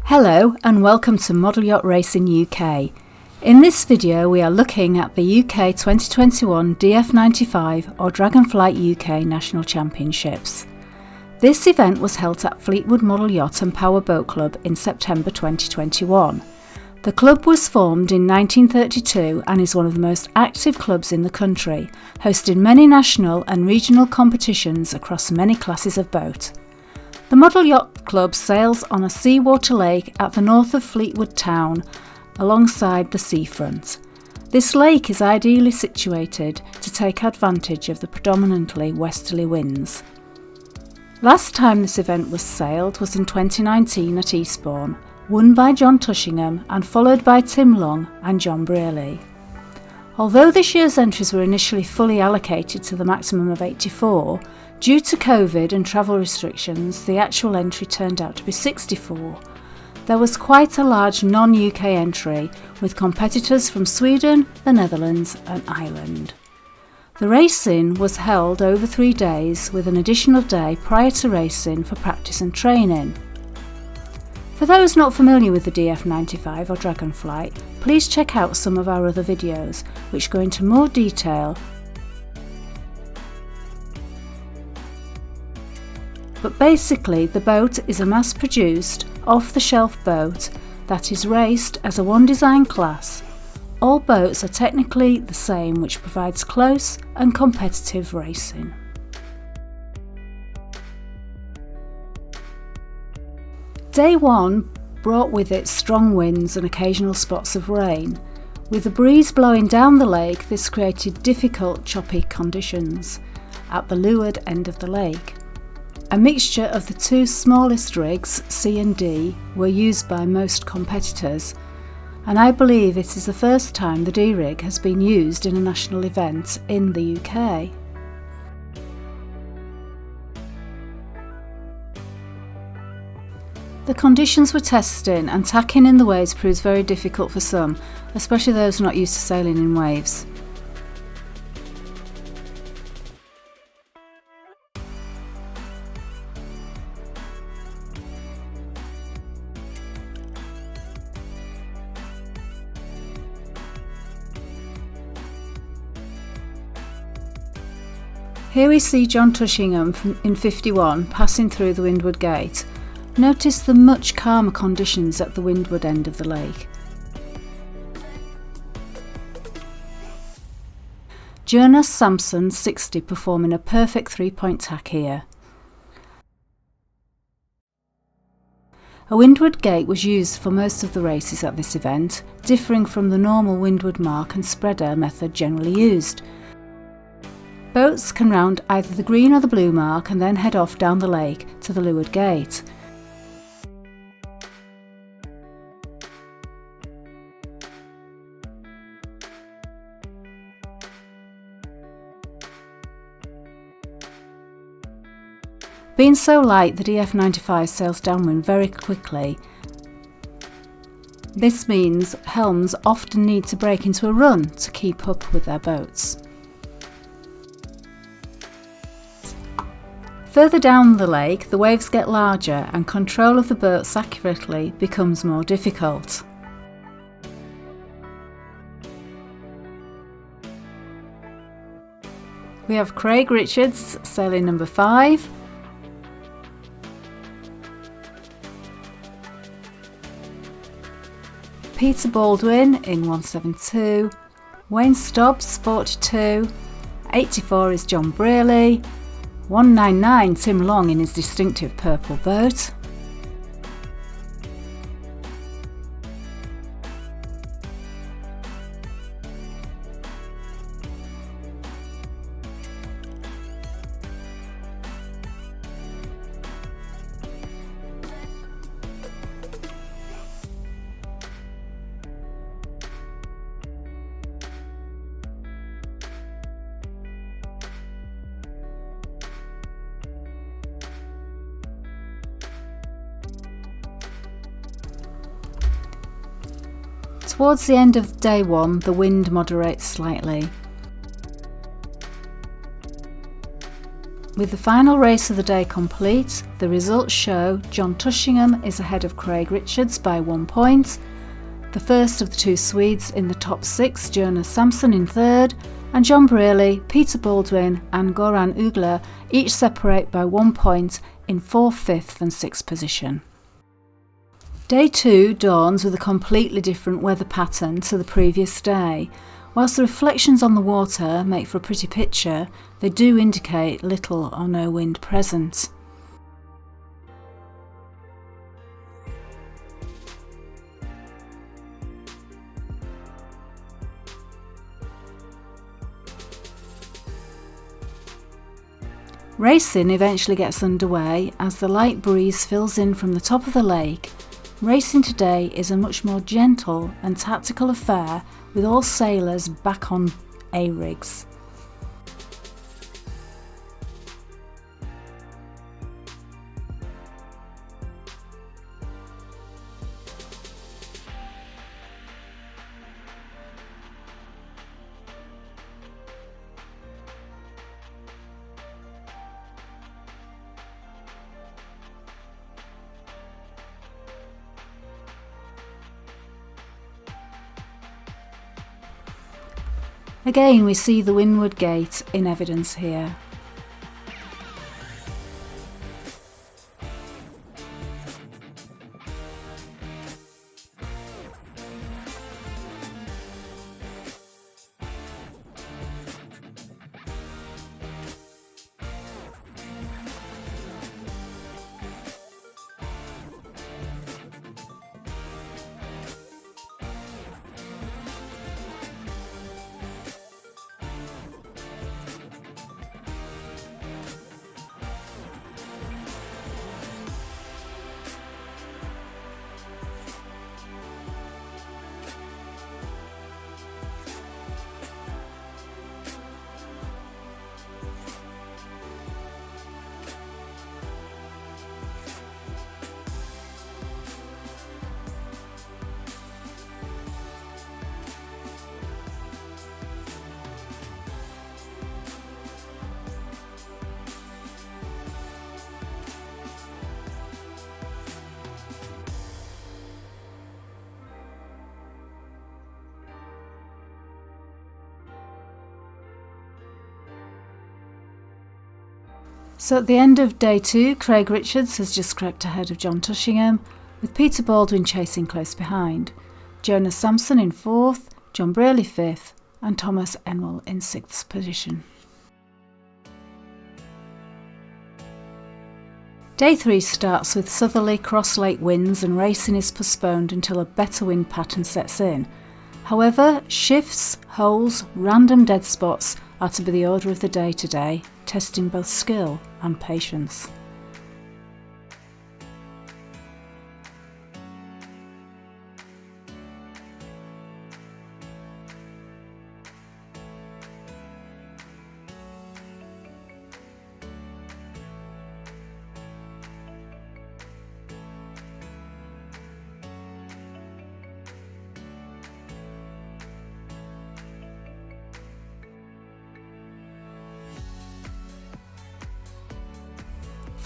Hello and welcome to Model Yacht Racing UK. In this video we are looking at the UK 2021 DF95 or DragonFlite UK National Championships. This event was held at Fleetwood Model Yacht and Power Boat Club in September 2021. The club was formed in 1932 and is one of the most active clubs in the country, hosting many national and regional competitions across many classes of boat. The Model Yacht Club sails on a seawater lake at the north of Fleetwood town, alongside the seafront. This lake is ideally situated to take advantage of the predominantly westerly winds. Last time this event was sailed was in 2019 at Eastbourne, won by John Tushingham and followed by Tim Long and John Brearley. Although this year's entries were initially fully allocated to the maximum of 84, due to COVID and travel restrictions, the actual entry turned out to be 64. There was quite a large non-UK entry, with competitors from Sweden, the Netherlands and Ireland. The racing was held over 3 days, with an additional day prior to racing for practice and training. For those not familiar with the DF95 or DragonFlite, please check out some of our other videos, which go into more detail. But basically, the boat is a mass-produced, off-the-shelf boat that is raced as a one-design class. All boats are technically the same, which provides close and competitive racing. Day 1 brought with it strong winds and occasional spots of rain. With the breeze blowing down the lake, this created difficult, choppy conditions at the leeward end of the lake. A mixture of the two smallest rigs, C and D, were used by most competitors, and I believe it is the first time the D rig has been used in a national event in the UK. The conditions were testing, and tacking in the waves proves very difficult for some, especially those not used to sailing in waves. Here we see John Tushingham in 51 passing through the windward gate. Notice the much calmer conditions at the windward end of the lake. Jonas Sampson 60 performing a perfect 3-point tack here. A windward gate was used for most of the races at this event, differing from the normal windward mark and spreader method generally used. Boats can round either the green or the blue mark and then head off down the lake to the leeward gate. Being so light, the DF95 sails downwind very quickly. This means helms often need to break into a run to keep up with their boats. Further down the lake, the waves get larger and control of the boats accurately becomes more difficult. We have Craig Richards sailing number 5. Peter Baldwin in 172. Wayne Stobbs 42. 84 is John Brearley. 199 Tim Long in his distinctive purple boat. Towards the end of day 1, the wind moderates slightly. With the final race of the day complete, the results show John Tushingham is ahead of Craig Richards by 1 point. The first of the two Swedes in the top 6, Jonas Samson in third, and John Brearley, Peter Baldwin and Goran Ugler each separate by 1 point in 4th, 5th and 6th position. Day 2 dawns with a completely different weather pattern to the previous day. Whilst the reflections on the water make for a pretty picture, they do indicate little or no wind present. Racing eventually gets underway as the light breeze fills in from the top of the lake. Racing today is a much more gentle and tactical affair, with all sailors back on A-rigs. Again, we see the windward gate in evidence here. So at the end of day 2, Craig Richards has just crept ahead of John Tushingham, with Peter Baldwin chasing close behind, Jonas Samson in 4th, John Brearley 5th and Thomas Enwell in 6th position. Day 3 starts with southerly cross-lake winds and racing is postponed until a better wind pattern sets in. However, shifts, holes, random dead spots are to be the order of the day today, testing both skill and patience.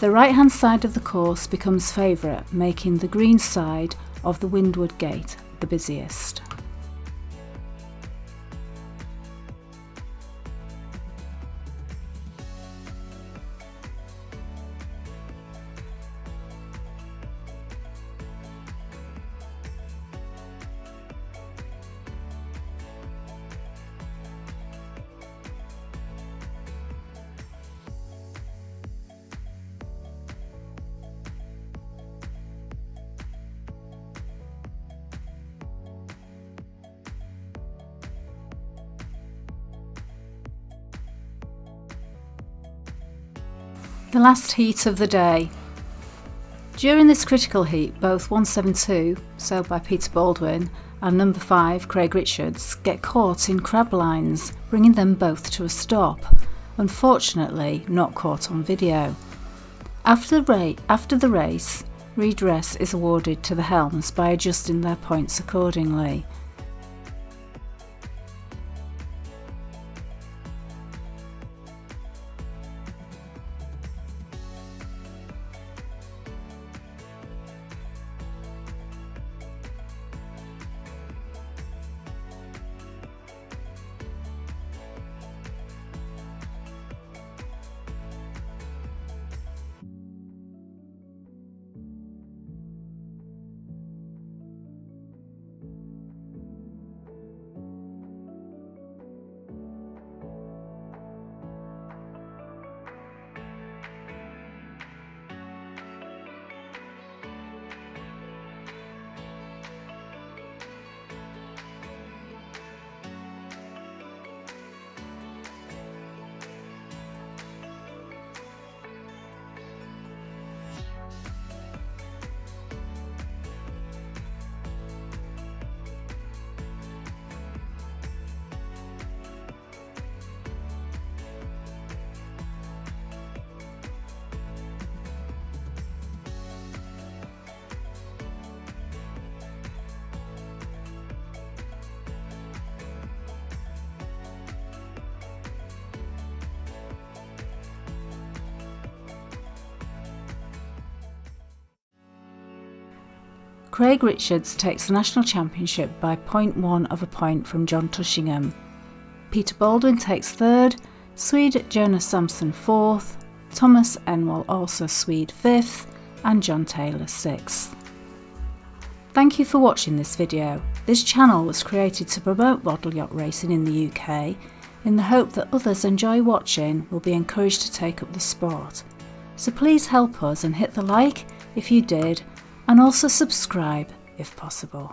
The right-hand side of the course becomes favourite, making the green side of the windward gate the busiest. The last heat of the day. During this critical heat, both 172, sailed by Peter Baldwin, and number 5, Craig Richards, get caught in crab lines, bringing them both to a stop. Unfortunately, not caught on video. After the race, redress is awarded to the helms by adjusting their points accordingly. Craig Richards takes the national championship by 0.1 of a point from John Tushingham. Peter Baldwin takes third, Swede Jonas Samson fourth, Thomas Enwall also Swede fifth, and John Taylor sixth. Thank you for watching this video. This channel was created to promote model yacht racing in the UK in the hope that others enjoy watching will be encouraged to take up the sport. So please help us and hit the like if you did, and also subscribe if possible.